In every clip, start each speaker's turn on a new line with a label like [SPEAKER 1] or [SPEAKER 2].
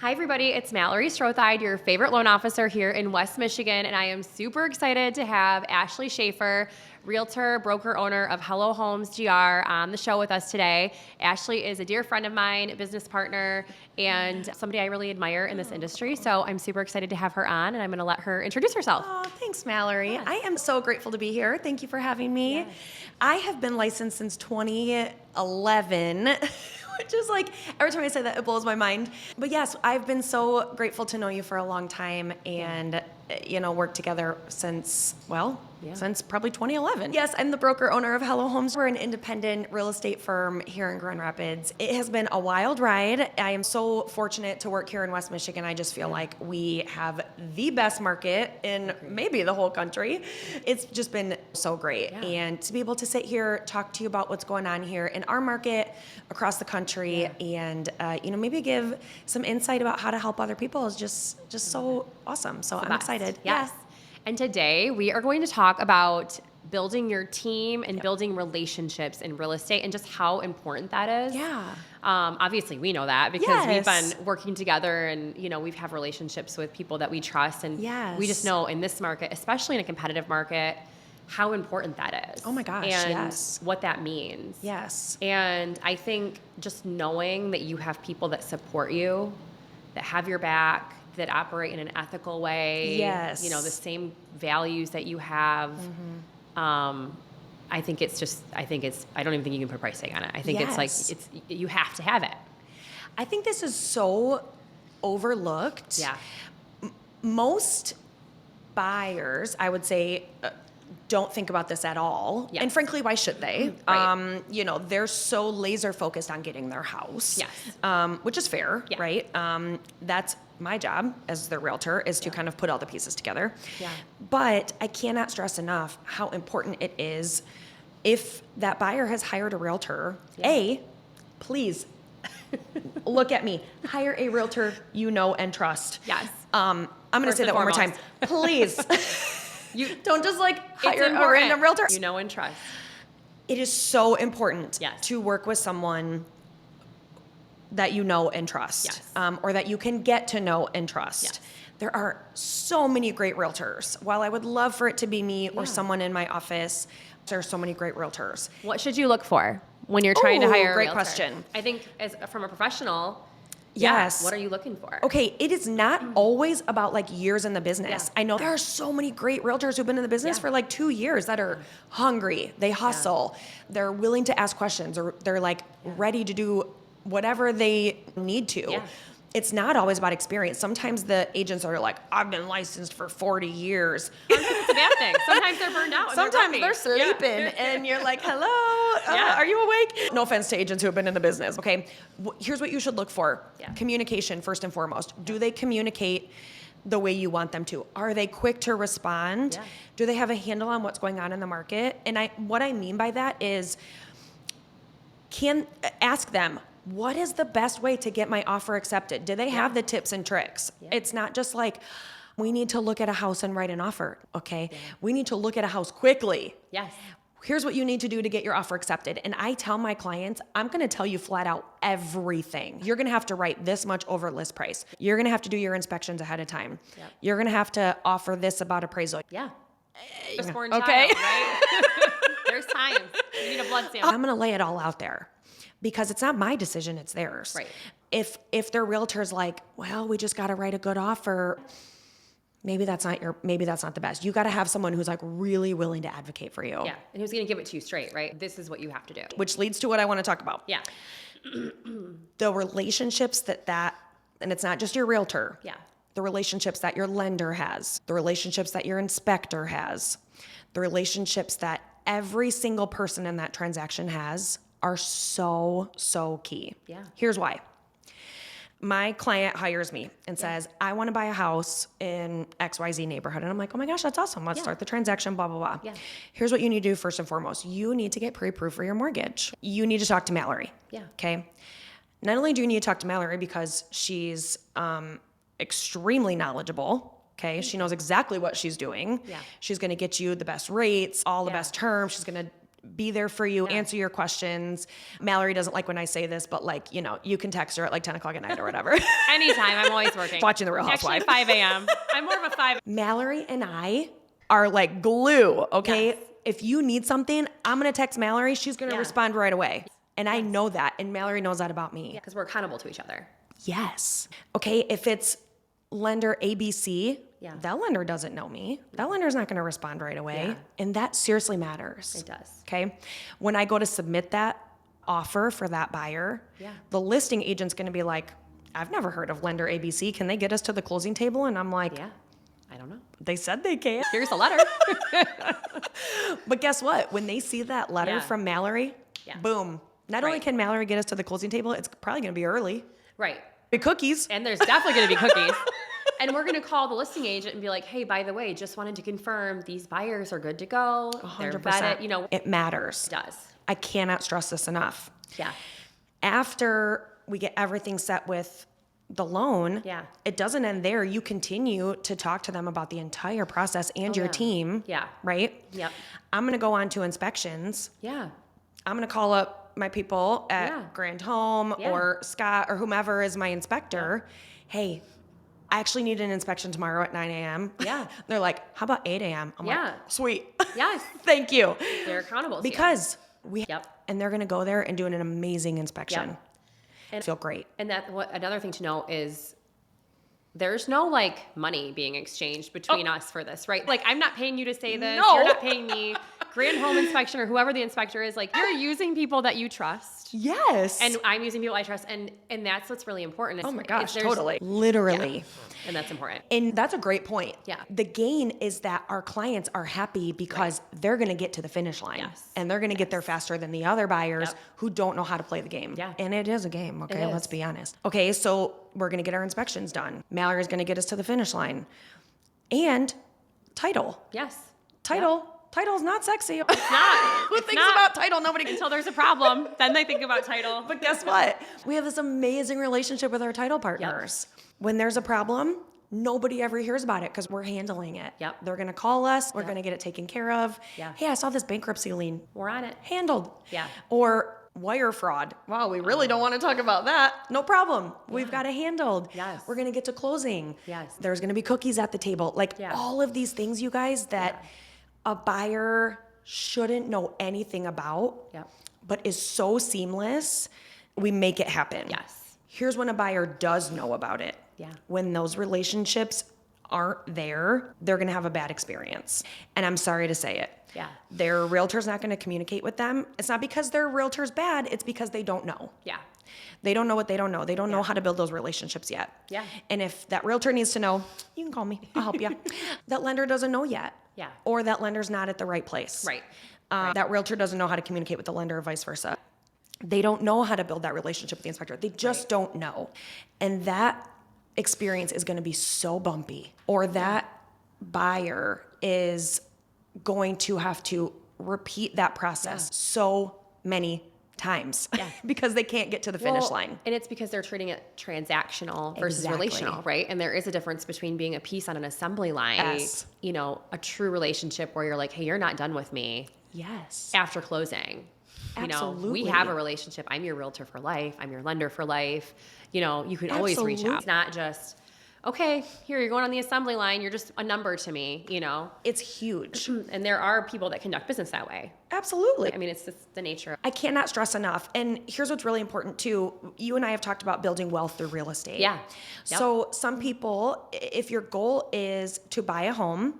[SPEAKER 1] Hi, everybody. It's Mallory Strotheide, your favorite loan officer here in West Michigan, and I am super excited to have Ashley Schaefer, Realtor, broker owner of Hello Homes GR, on the show with us today. Ashley is a dear friend of mine, a business partner, and somebody I really admire in this industry, so I'm super excited to have her on, and I'm going to let her introduce herself.
[SPEAKER 2] Oh, thanks, Mallory.
[SPEAKER 1] Yes.
[SPEAKER 2] I am so grateful to be here. Thank you for having me.
[SPEAKER 1] Yes.
[SPEAKER 2] I have been licensed since 2011, which is like, every time I say that, it blows my mind. But yes, I've been so grateful to know you for a long time and, worked together since, since probably 2011. Yes, I'm the broker owner of Hello Homes. We're an independent real estate firm here in Grand Rapids. It has been a wild ride. I am so fortunate to work here in West Michigan. I just feel like we have the best market in maybe the whole country. It's just been so great.
[SPEAKER 1] Yeah.
[SPEAKER 2] And to be able to sit here, talk to you about what's going on here in our market across the country and, maybe give some insight about how to help other people is just so awesome. So I'm excited.
[SPEAKER 1] Yes. And today we are going to talk about building your team and building relationships in real estate and just how important that is.
[SPEAKER 2] Yeah.
[SPEAKER 1] Obviously, we know that because we've
[SPEAKER 2] Yes.
[SPEAKER 1] been working together and, we've had relationships with people that we trust. And we just know in this market, especially in a competitive market, how important that is.
[SPEAKER 2] Oh my gosh,
[SPEAKER 1] and
[SPEAKER 2] yes.
[SPEAKER 1] what that means.
[SPEAKER 2] Yes.
[SPEAKER 1] And I think just knowing that you have people that support you, that have your back, that operate in an ethical way,
[SPEAKER 2] Yes.
[SPEAKER 1] the same values that you have. I think I don't even think you can put a price tag on it. I think
[SPEAKER 2] Yes.
[SPEAKER 1] you have to have it.
[SPEAKER 2] I think this is so overlooked.
[SPEAKER 1] Yeah.
[SPEAKER 2] Most buyers, I would say, don't think about this at all.
[SPEAKER 1] Yes.
[SPEAKER 2] And frankly, why should they?
[SPEAKER 1] Right.
[SPEAKER 2] They're so laser focused on getting their house.
[SPEAKER 1] Yes.
[SPEAKER 2] Which is fair,
[SPEAKER 1] Yeah.
[SPEAKER 2] right? That's my job as their realtor is to kind of put all the pieces together.
[SPEAKER 1] Yeah.
[SPEAKER 2] But I cannot stress enough how important it is if that buyer has hired a realtor, please look at me. Hire a realtor you know and trust.
[SPEAKER 1] Yes.
[SPEAKER 2] I'm going to
[SPEAKER 1] First
[SPEAKER 2] say
[SPEAKER 1] and
[SPEAKER 2] that one more time.
[SPEAKER 1] foremost.
[SPEAKER 2] Please.
[SPEAKER 1] You
[SPEAKER 2] Don't just
[SPEAKER 1] it's
[SPEAKER 2] hire a
[SPEAKER 1] important.
[SPEAKER 2] random realtor.
[SPEAKER 1] You know and trust.
[SPEAKER 2] It is so important
[SPEAKER 1] Yes.
[SPEAKER 2] to work with someone that you know and trust,
[SPEAKER 1] Yes.
[SPEAKER 2] or that you can get to know and trust.
[SPEAKER 1] Yes.
[SPEAKER 2] There are so many great realtors. While I would love for it to be me or
[SPEAKER 1] Yeah.
[SPEAKER 2] someone in my office, there are so many great realtors.
[SPEAKER 1] What should you look for when you're trying to
[SPEAKER 2] Ooh,
[SPEAKER 1] hire a
[SPEAKER 2] great
[SPEAKER 1] realtor?
[SPEAKER 2] question.
[SPEAKER 1] I think from a professional,
[SPEAKER 2] Yes.
[SPEAKER 1] what are you looking for?
[SPEAKER 2] Okay, it is not always about years in the business.
[SPEAKER 1] Yeah.
[SPEAKER 2] I know there are so many great realtors who've been in the business
[SPEAKER 1] Yeah.
[SPEAKER 2] for 2 years that are hungry, they hustle, they're willing to ask questions, or they're ready to do whatever they need to.
[SPEAKER 1] Yeah.
[SPEAKER 2] It's not always about experience. Sometimes the agents are I've been licensed for 40 years.
[SPEAKER 1] Sometimes it's a bad thing. Sometimes they're burned out. And
[SPEAKER 2] Sometimes
[SPEAKER 1] they're
[SPEAKER 2] they're
[SPEAKER 1] grumpy.
[SPEAKER 2] sleeping and you're like, hello,
[SPEAKER 1] Yeah.
[SPEAKER 2] are you awake? No offense to agents who have been in the business, okay? Here's what you should look for.
[SPEAKER 1] Yeah.
[SPEAKER 2] Communication, first and foremost. Do they communicate the way you want them to? Are they quick to respond?
[SPEAKER 1] Yeah.
[SPEAKER 2] Do they have a handle on what's going on in the market? And what I mean by that is, ask them, what is the best way to get my offer accepted? Do they have the tips and tricks?
[SPEAKER 1] Yeah.
[SPEAKER 2] It's not just we need to look at a house and write an offer, okay? We need to look at a house quickly.
[SPEAKER 1] Yes.
[SPEAKER 2] Here's what you need to do to get your offer accepted. And I tell my clients, I'm going to tell you flat out everything. You're going to have to write this much over list price. You're going to have to do your inspections ahead of time.
[SPEAKER 1] Yep.
[SPEAKER 2] You're going to have to offer this about appraisal.
[SPEAKER 1] Yeah. Firstborn
[SPEAKER 2] Okay.
[SPEAKER 1] child, right? There's time. You need a blood sample.
[SPEAKER 2] I'm going to lay it all out there because it's not my decision, it's theirs.
[SPEAKER 1] Right.
[SPEAKER 2] If their realtor's we just got to write a good offer, maybe that's not the best. You got to have someone who's
[SPEAKER 1] really willing to advocate for you. Yeah. And who's going to give it to you straight, right? This is what you have to do.
[SPEAKER 2] Which leads to what I want to talk about.
[SPEAKER 1] Yeah.
[SPEAKER 2] The relationships and it's not just your realtor.
[SPEAKER 1] Yeah.
[SPEAKER 2] The relationships that your lender has, the relationships that your inspector has, the relationships that every single person in that transaction has are so, so key.
[SPEAKER 1] Yeah.
[SPEAKER 2] Here's why. My client hires me and says, I want to buy a house in XYZ neighborhood. And I'm like, oh my gosh, that's awesome. Let's start the transaction, blah, blah, blah.
[SPEAKER 1] Yeah.
[SPEAKER 2] Here's what you need to do first and foremost. You need to get pre-approved for your mortgage. You need to talk to Mallory.
[SPEAKER 1] Yeah.
[SPEAKER 2] Okay. Not only do you need to talk to Mallory because she's extremely knowledgeable. Okay. She knows exactly what she's doing.
[SPEAKER 1] Yeah.
[SPEAKER 2] She's going to get you the best rates, all the
[SPEAKER 1] Yeah.
[SPEAKER 2] best terms. She's going to be there for you, answer your questions. Mallory doesn't like when I say this, but like, you know, you can text her at like 10 o'clock at night or whatever.
[SPEAKER 1] Anytime. I'm always working.
[SPEAKER 2] Watching The Real Housewives.
[SPEAKER 1] Actually, 5 a.m. I'm more of a 5.
[SPEAKER 2] Mallory and I are like glue, okay?
[SPEAKER 1] Yes.
[SPEAKER 2] If you need something, I'm going to text Mallory. She's going to
[SPEAKER 1] Yeah.
[SPEAKER 2] respond right away. And I know that. And Mallory knows that about me.
[SPEAKER 1] Because we're accountable to each other.
[SPEAKER 2] Yes. Okay, if it's lender ABC,
[SPEAKER 1] Yeah.
[SPEAKER 2] that lender doesn't know me. That lender's not going to respond right away.
[SPEAKER 1] Yeah.
[SPEAKER 2] And that seriously matters.
[SPEAKER 1] It does.
[SPEAKER 2] Okay? When I go to submit that offer for that buyer,
[SPEAKER 1] Yeah.
[SPEAKER 2] the listing agent's going to be like, I've never heard of lender ABC. Can they get us to the closing table? And I'm like,
[SPEAKER 1] Yeah. I don't know.
[SPEAKER 2] they said they can.
[SPEAKER 1] Here's a letter.
[SPEAKER 2] But guess what? When they see that letter
[SPEAKER 1] Yeah.
[SPEAKER 2] from Mallory,
[SPEAKER 1] Yeah.
[SPEAKER 2] boom. Not only
[SPEAKER 1] Right.
[SPEAKER 2] can Mallory get us to the closing table, it's probably going to be early.
[SPEAKER 1] Right.
[SPEAKER 2] Big cookies.
[SPEAKER 1] And there's definitely going to be cookies. And we're going to call the listing agent and be like, hey, by the way, just wanted to confirm these buyers are good to go. They're
[SPEAKER 2] 100%.
[SPEAKER 1] vetted. You know, it
[SPEAKER 2] It matters.
[SPEAKER 1] does.
[SPEAKER 2] I cannot stress this enough.
[SPEAKER 1] Yeah.
[SPEAKER 2] After we get everything set with the loan,
[SPEAKER 1] Yeah.
[SPEAKER 2] it doesn't end there. You continue to talk to them about the entire process and your
[SPEAKER 1] yeah.
[SPEAKER 2] team.
[SPEAKER 1] Yeah.
[SPEAKER 2] Right?
[SPEAKER 1] Yep.
[SPEAKER 2] I'm going to go on to inspections.
[SPEAKER 1] Yeah.
[SPEAKER 2] I'm going to call up my people at
[SPEAKER 1] Yeah.
[SPEAKER 2] Grand Home
[SPEAKER 1] Yeah.
[SPEAKER 2] or Scott or whomever is my inspector. Hey, I actually need an inspection tomorrow at 9 a.m.
[SPEAKER 1] Yeah.
[SPEAKER 2] They're like, how about 8 a.m.? I'm
[SPEAKER 1] Yeah.
[SPEAKER 2] like, sweet.
[SPEAKER 1] Yes.
[SPEAKER 2] Thank you.
[SPEAKER 1] They're accountable to you.
[SPEAKER 2] Because we
[SPEAKER 1] Yep.
[SPEAKER 2] and they're going to go there and do an amazing inspection.
[SPEAKER 1] Yep. And-
[SPEAKER 2] Feel great.
[SPEAKER 1] And that what another thing to know is there's no like money being exchanged between us for this, right? Like I'm not paying you to say this.
[SPEAKER 2] No.
[SPEAKER 1] You're not paying me. Grand Home Inspection or whoever the inspector is, like you're using people that you trust.
[SPEAKER 2] Yes.
[SPEAKER 1] And I'm using people I trust, and that's what's really important.
[SPEAKER 2] oh my gosh,
[SPEAKER 1] there's-
[SPEAKER 2] totally. Literally.
[SPEAKER 1] Yeah. And that's important.
[SPEAKER 2] And that's a great point.
[SPEAKER 1] Yeah.
[SPEAKER 2] The gain is that our clients are happy because they're going to get to the finish line.
[SPEAKER 1] Yes.
[SPEAKER 2] And they're going to get there faster than the other buyers
[SPEAKER 1] Yep.
[SPEAKER 2] who don't know how to play the game.
[SPEAKER 1] Yeah.
[SPEAKER 2] And it is a game, okay?
[SPEAKER 1] It
[SPEAKER 2] Let's
[SPEAKER 1] is.
[SPEAKER 2] be honest. Okay, so we're going to get our inspections done. Mallory's going to get us to the finish line. And title.
[SPEAKER 1] Yes.
[SPEAKER 2] Title. Title's not sexy.
[SPEAKER 1] It's not.
[SPEAKER 2] Who
[SPEAKER 1] It's
[SPEAKER 2] thinks
[SPEAKER 1] not.
[SPEAKER 2] about title? Nobody can.
[SPEAKER 1] Until there's a problem, then they think about title.
[SPEAKER 2] But guess what? We have this amazing relationship with our title partners. When there's a problem, nobody ever hears about it because we're handling it.
[SPEAKER 1] Yep.
[SPEAKER 2] They're going to call us. We're
[SPEAKER 1] Yep.
[SPEAKER 2] going to get it taken care of.
[SPEAKER 1] Yeah.
[SPEAKER 2] Hey, I saw this bankruptcy lien.
[SPEAKER 1] We're on it.
[SPEAKER 2] Handled.
[SPEAKER 1] Yeah.
[SPEAKER 2] Or wire fraud. Wow, we really don't want to talk about that. No problem. We've got it handled.
[SPEAKER 1] Yes.
[SPEAKER 2] We're going to get to closing.
[SPEAKER 1] Yes.
[SPEAKER 2] There's going to be cookies at the table. Like
[SPEAKER 1] Yeah.
[SPEAKER 2] all of these things, you guys, that a buyer shouldn't know anything about,
[SPEAKER 1] Yep.
[SPEAKER 2] but is so seamless, we make it happen.
[SPEAKER 1] Yes.
[SPEAKER 2] Here's when a buyer does know about it.
[SPEAKER 1] Yeah.
[SPEAKER 2] When those relationships aren't there, they're going to have a bad experience. And I'm sorry to say it.
[SPEAKER 1] Yeah.
[SPEAKER 2] Their realtor's not going to communicate with them. It's not because their realtor's bad, it's because they don't know.
[SPEAKER 1] Yeah.
[SPEAKER 2] They don't know what they don't know. They don't know how to build those relationships yet.
[SPEAKER 1] Yeah.
[SPEAKER 2] And if that realtor needs to know, you can call me. I'll help you. That lender doesn't know yet.
[SPEAKER 1] Yeah.
[SPEAKER 2] Or that lender's not at the right place.
[SPEAKER 1] Right.
[SPEAKER 2] That realtor doesn't know how to communicate with the lender or vice versa. They don't know how to build that relationship with the inspector. They just don't know. And that experience is going to be so bumpy. Or that buyer is going to have to repeat that process so many times because they can't get to the finish line.
[SPEAKER 1] And it's because they're treating it transactional versus
[SPEAKER 2] Exactly.
[SPEAKER 1] relational, right? And there is a difference between being a piece on an assembly line,
[SPEAKER 2] Yes.
[SPEAKER 1] you know, a true relationship where you're like, hey, you're not done with me
[SPEAKER 2] Yes.
[SPEAKER 1] after closing. You know,
[SPEAKER 2] Absolutely.
[SPEAKER 1] we have a relationship. I'm your realtor for life. I'm your lender for life. You know, you can always reach out.
[SPEAKER 2] Absolutely.
[SPEAKER 1] It's not just, okay, here, you're going on the assembly line. You're just a number to me, you know?
[SPEAKER 2] It's huge.
[SPEAKER 1] And there are people that conduct business that way.
[SPEAKER 2] Absolutely.
[SPEAKER 1] I mean, it's just the nature.
[SPEAKER 2] I cannot stress enough. And here's what's really important too. You and I have talked about building wealth through real estate.
[SPEAKER 1] Yeah. Yep.
[SPEAKER 2] So some people, if your goal is to buy a home,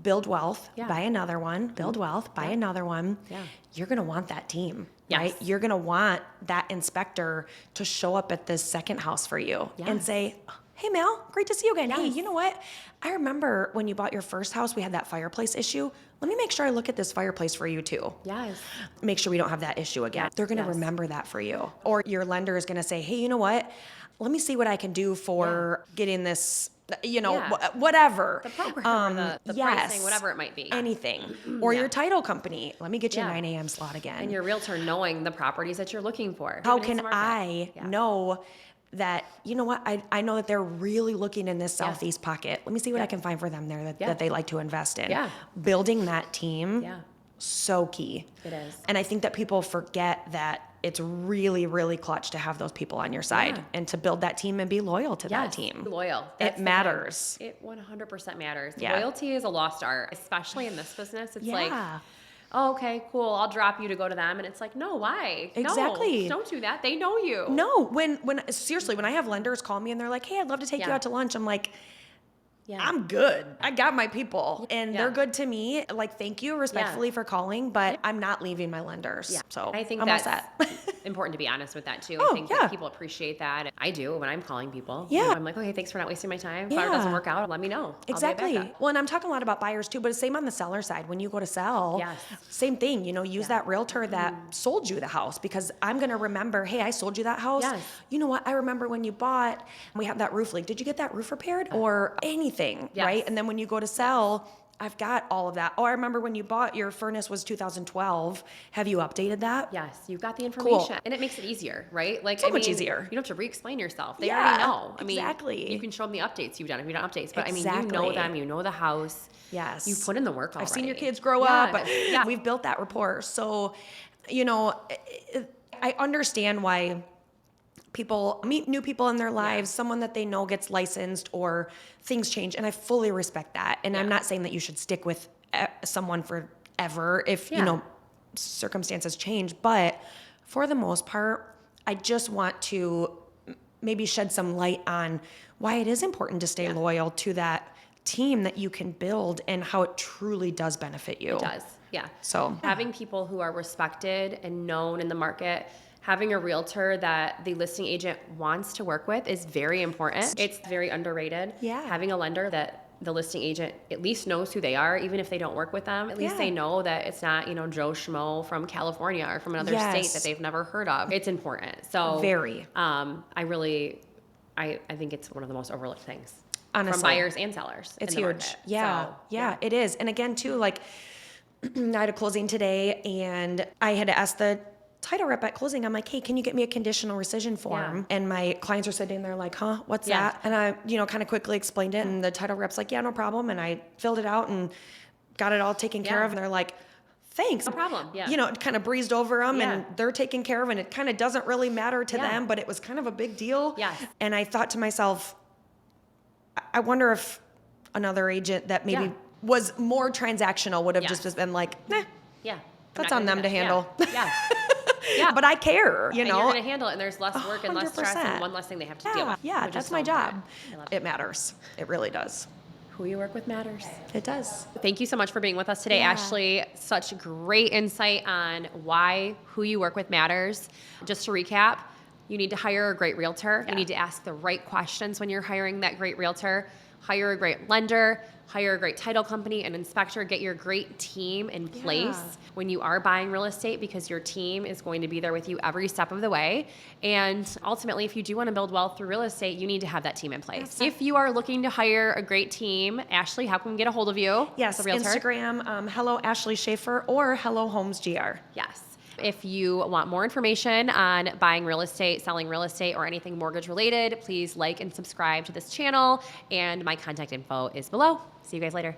[SPEAKER 2] build wealth,
[SPEAKER 1] Yeah.
[SPEAKER 2] buy another one, build wealth, buy another one,
[SPEAKER 1] Yeah.
[SPEAKER 2] you're going to want that team,
[SPEAKER 1] Yes.
[SPEAKER 2] right? You're going to want that inspector to show up at this second house for you and
[SPEAKER 1] Yes.
[SPEAKER 2] say, hey, Mel, great to see you again. Hey,
[SPEAKER 1] Yes.
[SPEAKER 2] you know what? I remember when you bought your first house, we had that fireplace issue. Let me make sure I look at this fireplace for you too.
[SPEAKER 1] Yes.
[SPEAKER 2] Make sure we don't have that issue again.
[SPEAKER 1] Yes.
[SPEAKER 2] They're going to
[SPEAKER 1] Yes.
[SPEAKER 2] remember that for you. Or your lender is going to say, hey, you know what? Let me see what I can do for getting this, you know,
[SPEAKER 1] Yeah.
[SPEAKER 2] whatever.
[SPEAKER 1] The program, or the
[SPEAKER 2] yes.
[SPEAKER 1] pricing, whatever it might be.
[SPEAKER 2] Anything. Or
[SPEAKER 1] Yeah.
[SPEAKER 2] your title company. Let me get you a
[SPEAKER 1] Yeah.
[SPEAKER 2] 9 a.m. slot again.
[SPEAKER 1] And your realtor knowing the properties that you're looking for.
[SPEAKER 2] How
[SPEAKER 1] Even in
[SPEAKER 2] can
[SPEAKER 1] the market.
[SPEAKER 2] I
[SPEAKER 1] Yeah.
[SPEAKER 2] know that, you know what, I know that they're really looking in this southeast pocket. Let me see what I can find for them there that they like to invest in.
[SPEAKER 1] Yeah.
[SPEAKER 2] Building that team
[SPEAKER 1] Yeah.
[SPEAKER 2] so key.
[SPEAKER 1] It is.
[SPEAKER 2] And I think that people forget that it's really, really clutch to have those people on your side and to build that team and be loyal to that team.
[SPEAKER 1] Loyal.
[SPEAKER 2] It matters.
[SPEAKER 1] It 100% matters.
[SPEAKER 2] Yeah.
[SPEAKER 1] Loyalty is a lost art, especially in this business. It's like,
[SPEAKER 2] Yeah.
[SPEAKER 1] oh, okay, cool. I'll drop you to go to them. And it's like, no, why?
[SPEAKER 2] Exactly.
[SPEAKER 1] No, don't do that. They know you.
[SPEAKER 2] No, seriously, when I have lenders call me and they're like, hey, I'd love to take you out to lunch, I'm like, I'm good. I got my people and they're good to me. Like, thank you respectfully for calling, but I'm not leaving my lenders.
[SPEAKER 1] Yeah.
[SPEAKER 2] So
[SPEAKER 1] I think
[SPEAKER 2] I'm
[SPEAKER 1] that's
[SPEAKER 2] all set.
[SPEAKER 1] important to be honest with that too.
[SPEAKER 2] Oh,
[SPEAKER 1] I think that people appreciate that. I do when I'm calling people.
[SPEAKER 2] Yeah.
[SPEAKER 1] I'm like, okay, thanks for not wasting my time. If it doesn't work out, let me know.
[SPEAKER 2] Exactly. Well, and I'm talking a lot about buyers too, but it's same on the seller side. When you go to sell, same thing, use that realtor that sold you the house, because I'm going to remember, hey, I sold you that house.
[SPEAKER 1] Yes.
[SPEAKER 2] You know what? I remember when you bought, we have that roof leak. Did you get that roof repaired or anything? Right. And then when you go to sell, I've got all of that. Oh, I remember when you bought your furnace was 2012. Have you updated that?
[SPEAKER 1] Yes, you've got the information.
[SPEAKER 2] Cool.
[SPEAKER 1] And it makes it easier, right? Like,
[SPEAKER 2] So much easier.
[SPEAKER 1] You don't have to re-explain yourself. They already know. I mean,
[SPEAKER 2] exactly.
[SPEAKER 1] you can show them the updates you've done if you've done updates. But I mean, you
[SPEAKER 2] Exactly.
[SPEAKER 1] know them, you know the house.
[SPEAKER 2] Yes.
[SPEAKER 1] You've put in the work already.
[SPEAKER 2] I've seen your kids grow up. We've built that rapport. So, I understand why people meet new people in their lives, someone that they know gets licensed or things change. And I fully respect that. And I'm not saying that you should stick with someone forever if, circumstances change. But for the most part, I just want to maybe shed some light on why it is important to stay loyal to that team that you can build and how it truly does benefit you.
[SPEAKER 1] It does. Yeah.
[SPEAKER 2] So
[SPEAKER 1] having people who are respected and known in the market, having a realtor that the listing agent wants to work with is very important. It's very underrated.
[SPEAKER 2] Yeah.
[SPEAKER 1] Having a lender that the listing agent at least knows who they are, even if they don't work with them. At least they know that it's not, Joe Schmo from California or from another state that they've never heard of. It's important. So
[SPEAKER 2] very.
[SPEAKER 1] I think it's one of the most overlooked things.
[SPEAKER 2] Honestly.
[SPEAKER 1] From buyers and sellers.
[SPEAKER 2] It's
[SPEAKER 1] in the
[SPEAKER 2] huge.
[SPEAKER 1] market.
[SPEAKER 2] Yeah.
[SPEAKER 1] So,
[SPEAKER 2] it is. And again, too, like I had a closing today and I had to ask the title rep at closing, I'm like, hey, can you get me a conditional rescission form? And my clients are sitting there like, huh, what's that? And I, kind of quickly explained it. And the title rep's like, yeah, no problem. And I filled it out and got it all taken care of. And they're like, thanks.
[SPEAKER 1] No problem. Yeah.
[SPEAKER 2] It kind of breezed over them and they're taken care of. And it kind of doesn't really matter to them, but it was kind of a big deal.
[SPEAKER 1] Yes.
[SPEAKER 2] And I thought to myself, I wonder if another agent that maybe was more transactional would have just been like, nah.
[SPEAKER 1] Yeah.
[SPEAKER 2] That's on them to handle.
[SPEAKER 1] Yeah. Yeah.
[SPEAKER 2] But I care,
[SPEAKER 1] And you're going to handle it, and there's less work and less stress
[SPEAKER 2] 100%.
[SPEAKER 1] and one less thing they have to deal with.
[SPEAKER 2] Yeah, that's my job. It matters. It really does.
[SPEAKER 1] Who you work with matters.
[SPEAKER 2] It does.
[SPEAKER 1] Thank you so much for being with us today, Ashley. Such great insight on why who you work with matters. Just to recap, you need to hire a great realtor. You need to ask the right questions when you're hiring that great realtor. Hire a great lender. Hire a great title company, an inspector, get your great team in place when you are buying real estate, because your team is going to be there with you every step of the way. And ultimately, if you do want to build wealth through real estate, you need to have that team in place. If you are looking to hire a great team, Ashley, how can we get a hold of you?
[SPEAKER 2] Yes, Instagram, hello Ashley Schaefer or hello Homes GR.
[SPEAKER 1] Yes. If you want more information on buying real estate, selling real estate, or anything mortgage related, please like and subscribe to this channel. And my contact info is below. See you guys later.